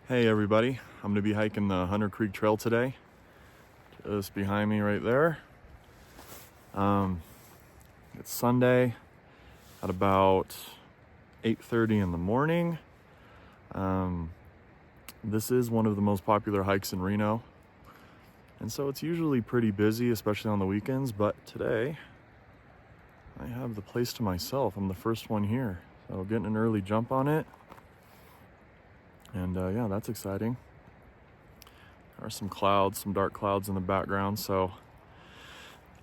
Hey everybody, I'm going to be hiking the Hunter Creek Trail today, just behind me right there. It's Sunday at about 8:30 in the morning. This is one of the most popular hikes in Reno, and so it's usually pretty busy, especially on the weekends, but today I have the place to myself. I'm the first one here, so getting an early jump on it, and yeah, that's exciting. There are some clouds, some dark clouds in the background, so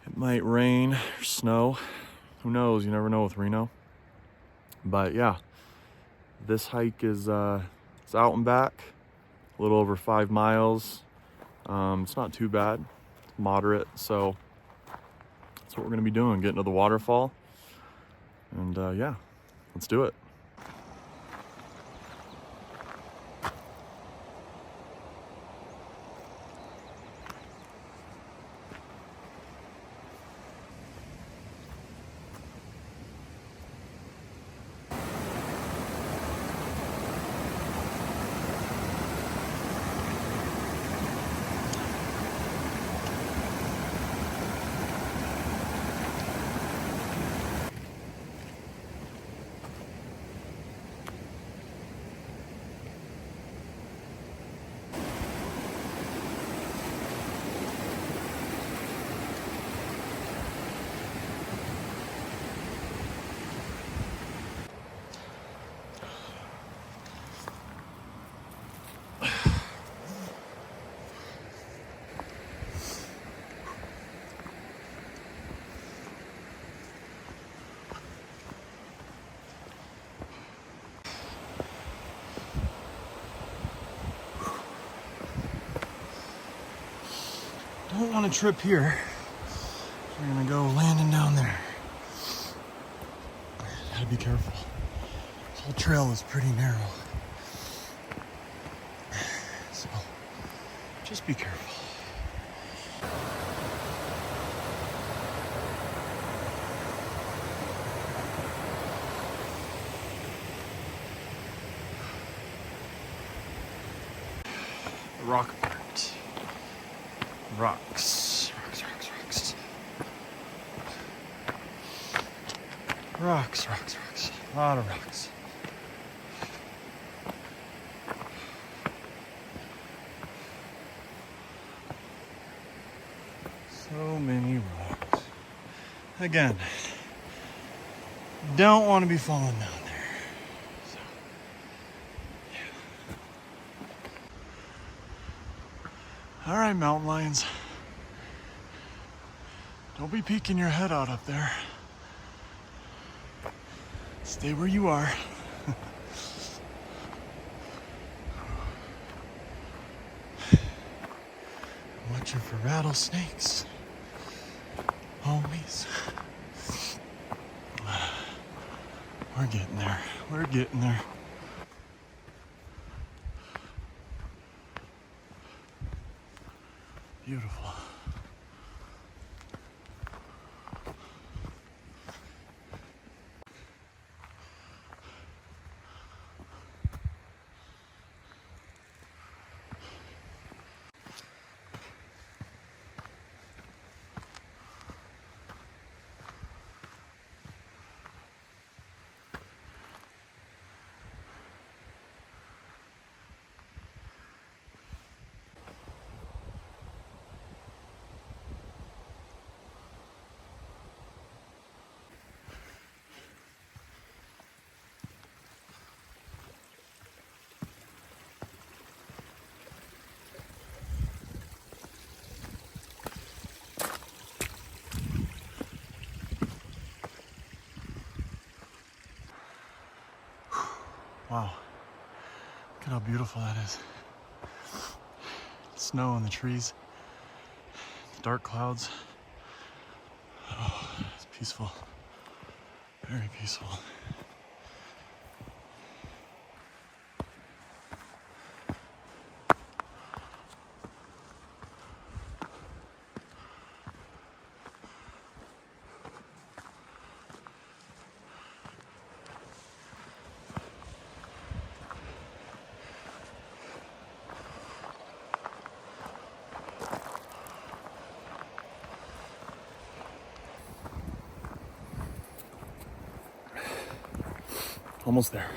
it might rain or snow. Who knows? You never know with Reno. But yeah, this hike is it's out and back, a little over 5 miles. It's not too bad, it's moderate. So that's what we're gonna be doing, getting to the waterfall. And yeah, let's do it. Don't want to trip here. We're gonna go landing down there. Gotta be careful. This whole trail is pretty narrow. So just be careful. Rock part. Rocks. Rocks. A lot of rocks. So many rocks. Again, don't want to be falling down there. So, yeah. All right, mountain lions. Don't be peeking your head out up there. Stay where you are. Watching for rattlesnakes. Always. We're getting there. We're getting there. Beautiful. Wow, look at how beautiful that is. Snow in the trees, dark clouds. Oh, it's peaceful, very peaceful. Almost there.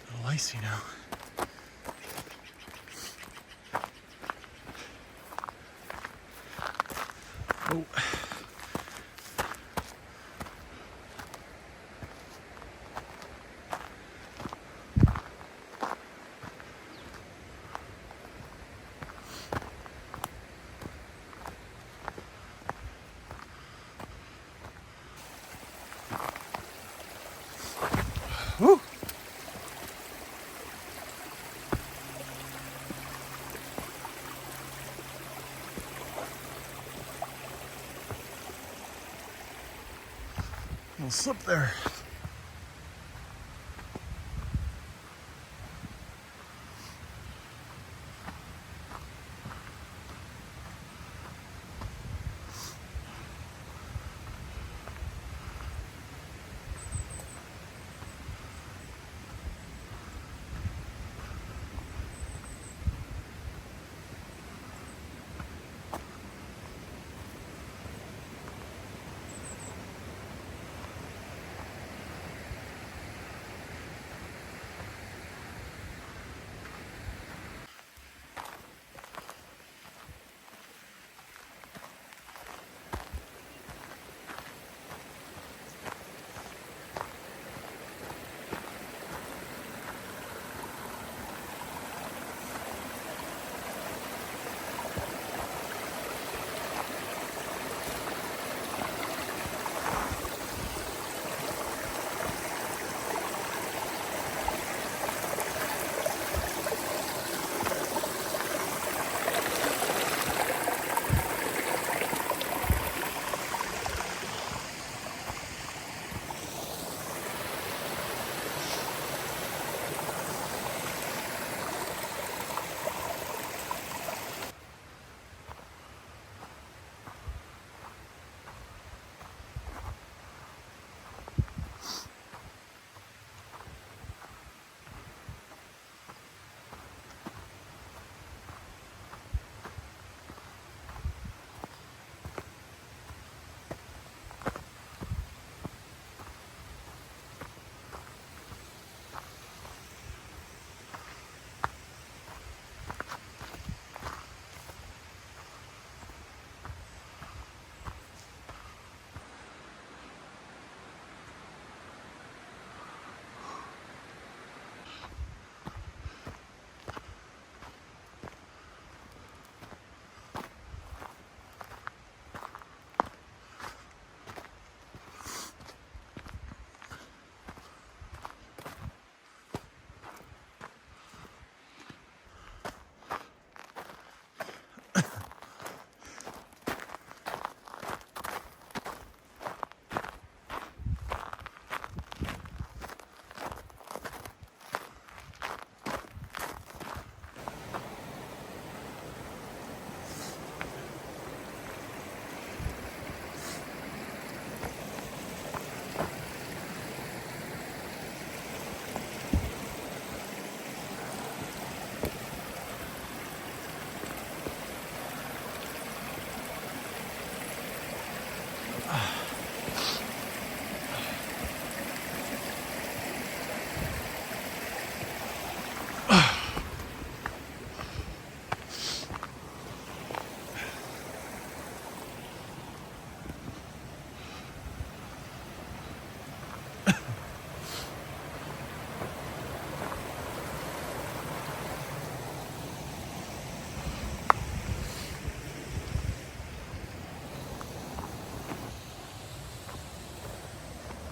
A little icy now. Oh. Woo. Little slip there.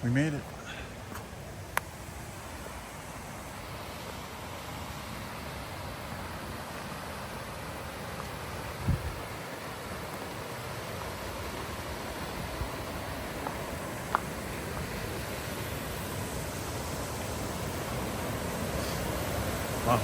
We made it. Wow.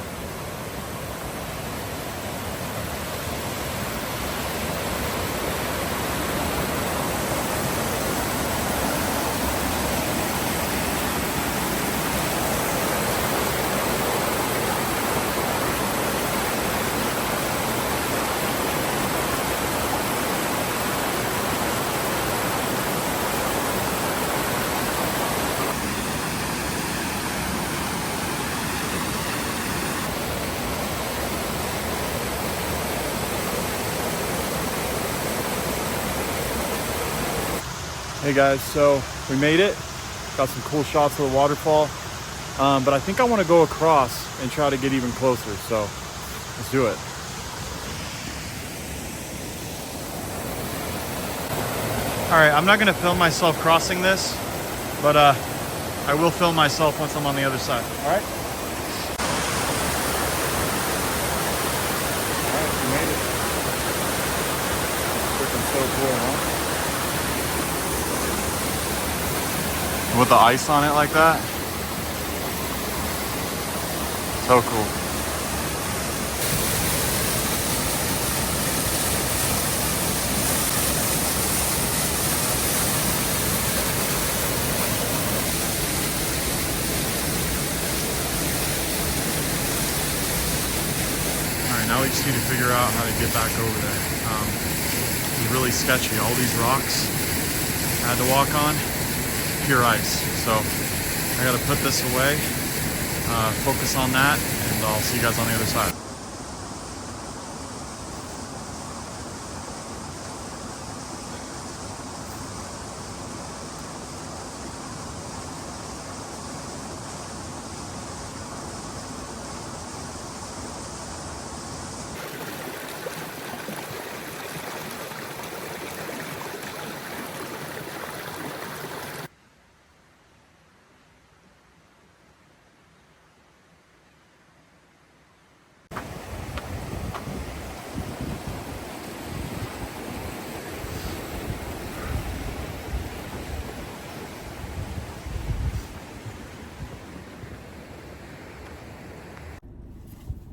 Hey guys, so we made it. Got some cool shots of the waterfall, but I think I want to go across and try to get even closer, so let's do it. All right, I'm not gonna film myself crossing this, but I will film myself once I'm on the other side, all right? All right, we made it. Freaking so cool, huh? With the ice on it like that. So cool. All right, now we just need to figure out how to get back over there. It's really sketchy. All these rocks I had to walk on. Pure ice. So I gotta put this away, focus on that, and I'll see you guys on the other side.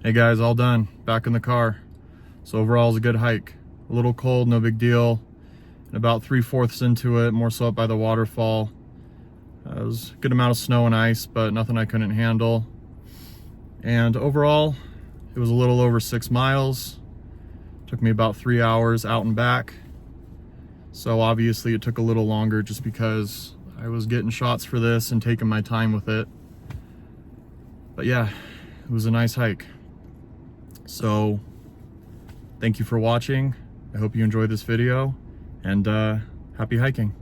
Hey guys, all done. Back in the car. So overall, it was a good hike. A little cold, no big deal. And about 3/4 into it, more so up by the waterfall. It was a good amount of snow and ice, but nothing I couldn't handle. And overall, it was a little over 6 miles. Took me about 3 hours out and back. So obviously it took a little longer just because I was getting shots for this and taking my time with it. But yeah, it was a nice hike. So thank you for watching. I hope you enjoyed this video, and happy hiking.